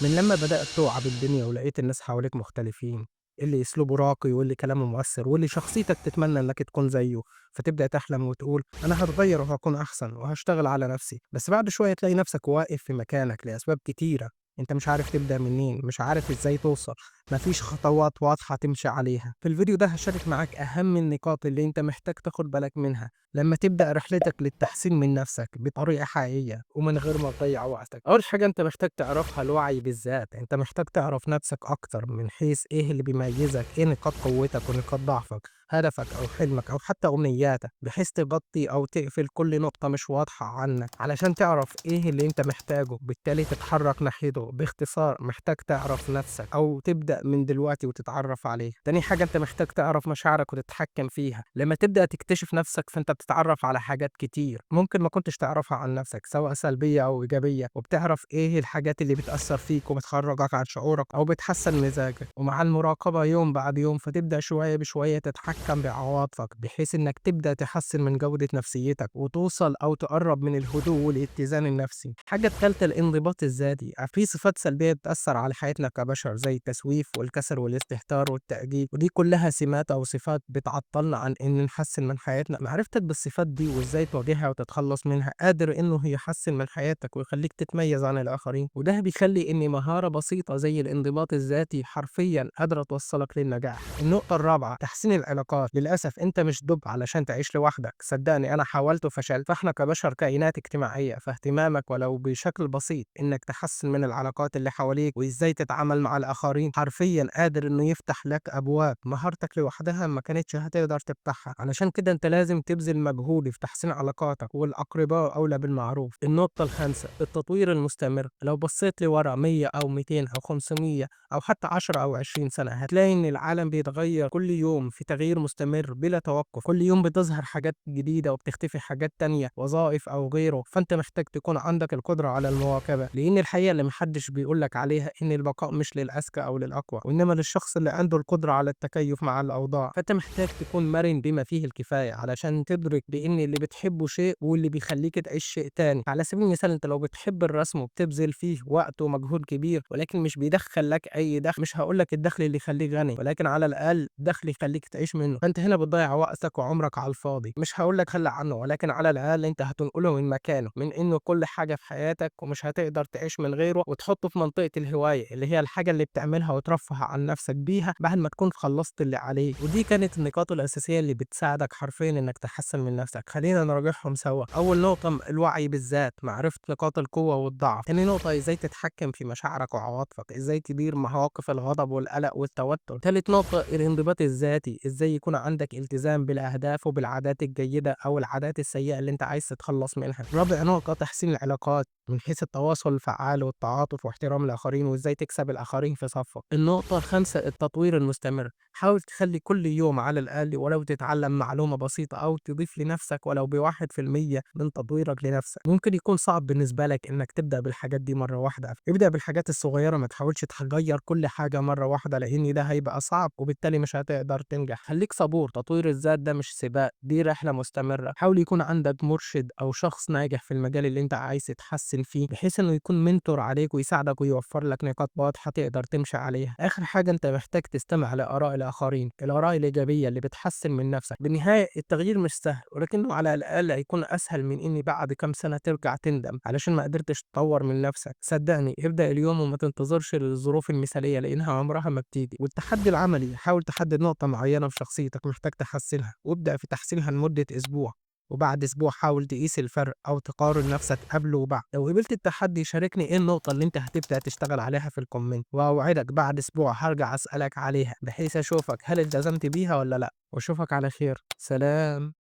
من لمّا بدأت توعى بالدنيا ولقيت الناس حواليك مختلفين، اللي أسلوبه راقي واللي كلامه مؤثر واللي شخصيتك تتمنى إنك تكون زيه، فتبدأ تحلم وتقول أنا هاتغير وهاكون أحسن وهاشتغل على نفسي، بس بعد شوية تلاقي نفسك واقف في مكانك لأسباب كتيرة، أنت مش عارف تبدأ منين، مش عارف إزاي توصل، ما فيش خطوات واضحة تمشي عليها. في الفيديو ده هاشارك معاك أهم النقاط اللي أنت محتاج تاخد بالك منها لمّا تبدأ رحلتك للتحسين من نفسك بطريقة حقيقية ومن غير ما تضيّع وقتك. أول حاجة أنت محتاج تعرفها الوعي بالذات، أنت محتاج تعرف نفسك أكتر من حيث إيه اللي بيميزك، إيه نقاط قوتك ونقاط ضعفك، هدفك أو حلمك أو حتى أمنياتك، بحيث تغطي أو تقفل كل نقطة مش واضحة عنك، علشان تعرف إيه اللي أنت محتاجه، بالتالي تتحرك ناحيته. باختصار محتاج تعرف نفسك أو تبدأ من دلوقتي وتتعرف عليها. تاني حاجة أنت محتاج تعرف مشاعرك وتتحكم فيها، لما تبدأ تكتشف نفسك فأنت بتتعرف على حاجات كتير ممكن ما كنتش تعرفها عن نفسك سواء سلبية أو إيجابية، وبتعرف إيه الحاجات اللي بتأثر فيك وبتخرجك عن شعورك أو بتحسن مزاجك. ومع المراقبة يوم بعد يوم فتبدأ شوية بشوية تتحكم بعواطفك بحيث إنك تبدأ تحسن من جودة نفسيتك وتوصل أو تقرب من الهدوء والاتزان النفسي. الحاجة التالتة الانضباط الذاتي، في صفات سلبية بتأثر على حياتنا كبشر زي التسويف والكسل والاستهتار والتأجيل، ودي كلها سمات أو صفات بتعطلنا عن إن نحسن من حياتنا. معرفتك بالصفات دي وإزاي تواجهها وتتخلص منها قادر إنه يحسن من حياتك ويخليك تتميز عن الآخرين، وده بيخلي إن مهارة بسيطة زي الانضباط الذاتي حرفيا قادرة توصلك للنجاح. النقطة الرابعة تحسين العلاقات، للأسف أنت مش دب علشان تعيش لوحدك، صدقني أنا حاولت وفشلت، فإحنا كبشر كائنات اجتماعية، فاهتمامك ولو بشكل بسيط إنك تحسن من العلاقات اللي حواليك وإزاي تتعامل مع الآخرين حرفيا قادر إنه يفتح لك أبواب مهارتك لوحدها ما كانتش هتقدر تفتحها. علشان كده أنت لازم تبذل مجهود في تحسين علاقاتك، والأقرباء أولى بالمعروف. النقطة الخامسة التطوير المستمر، لو بصيت لورا 100 أو 200 أو 500 أو حتى 10 أو 20 سنة هتلاقي إن العالم بيتغير كل يوم، في تغيير مستمر بلا توقف، كل يوم بتظهر حاجات جديدة وبتختفي حاجات تانية، وظائف أو غيره. فأنت محتاج تكون عندك القدرة على المواكبة، لأن الحقيقة اللي محدش بيقولك عليها إن البقاء مش للأذكى أو للأقوى، وإنما للشخص اللي عنده القدرة على التكيف مع الأوضاع. فأنت محتاج تكون مرن بما فيه الكفاية علشان تدرك بإن اللي بتحبه شيء واللي بيخليك تعيش شيء تاني. على سبيل المثال أنت لو بتحب الرسم وبتبذل فيه وقت ومجهود كبير ولكن مش بيدخل لك أي دخل، مش هقولك الدخل اللي يخليك غني ولكن على الأقل دخل يخليك تعيش منه، فأنت هنا بتضيع وقتك وعمرك على الفاضي. مش هقولك خلى عنه ولكن على الأقل أنت هتنقله من مكانه، من إنه كل حاجة في حياتك ومش هتقدر تعيش من غيره، وتحطه في منطقة الهواية اللي هي الحاجة اللي بتعملها وترفه عن نفسك بيها بعد ما تكون خلصت اللي عليك. ودي كانت النقاط الأساسية اللي بتساعدك حرفيا إنك تحسن من نفسك. خلينا نراجعهم سوا. أول نقطة الوعي بالذات، معرفة نقاط القوة والضعف. تاني نقطة إزاي تتحكم في مشاعرك وعواطفك، إزاي تدير مواقف الغضب والقلق والتوتر. تالت نقطة الانضباط الذاتي، إزاي يكون عندك التزام بالأهداف وبالعادات الجيدة أو العادات السيئة اللي أنت عايز تتخلص منها. رابع نقطة تحسين العلاقات من حيث التواصل الفعال والتعاطف واحترام الآخرين وإزاي تكسب الآخرين في صفك. النقطة الخامسة التطوير المستمر، حاول تخلي كل يوم على الأقل ولو تتعلم معلومة بسيطة أو تضيف لنفسك ولو ب1% من تطويرك لنفسك. ممكن يكون صعب بالنسبة لك إنك تبدأ بالحاجات دي مرة واحدة، ابدأ بالحاجات الصغيرة، ما تحاولش تغير كل حاجة مرة واحدة لأن ده هيبقى صعب وبالتالي مش هتقدر تنجح. خليك صبور، تطوير الذات ده مش سباق، دي رحلة مستمرة. حاول يكون عندك مرشد أو شخص ناجح في المجال اللي أنت عايز تتحسن فيه بحيث إنه يكون منتور عليك ويساعدك ويوفر لك نقاط واضحة تقدر تمشي عليها. آخر حاجة أنت محتاج تستمع لآراء الآخرين، الآراء الإيجابية اللي بتحسن من نفسك. بالنهاية التغيير مش سهل ولكنه على الأقل هيكون أسهل من إني بعد كام سنة ترجع تندم علشان ما قدرتش تطور من نفسك. صدقني ابدأ اليوم وما تنتظرش للظروف المثالية لأنها عمرها ما بتيجي. والتحدي العملي، حاول تحدد نقطة معينة في شخصيتك محتاج تحسنها وابدأ في تحسينها لمدة أسبوع، وبعد أسبوع حاول تقيس الفرق أو تقارن نفسك قبل وبعد. لو قبلت التحدي شاركني إيه النقطة اللي أنت هتبدأ تشتغل عليها في الكومنت، وأوعدك بعد أسبوع هرجع أسألك عليها بحيث أشوفك هل التزمت بيها ولا لأ. وأشوفك على خير، سلام.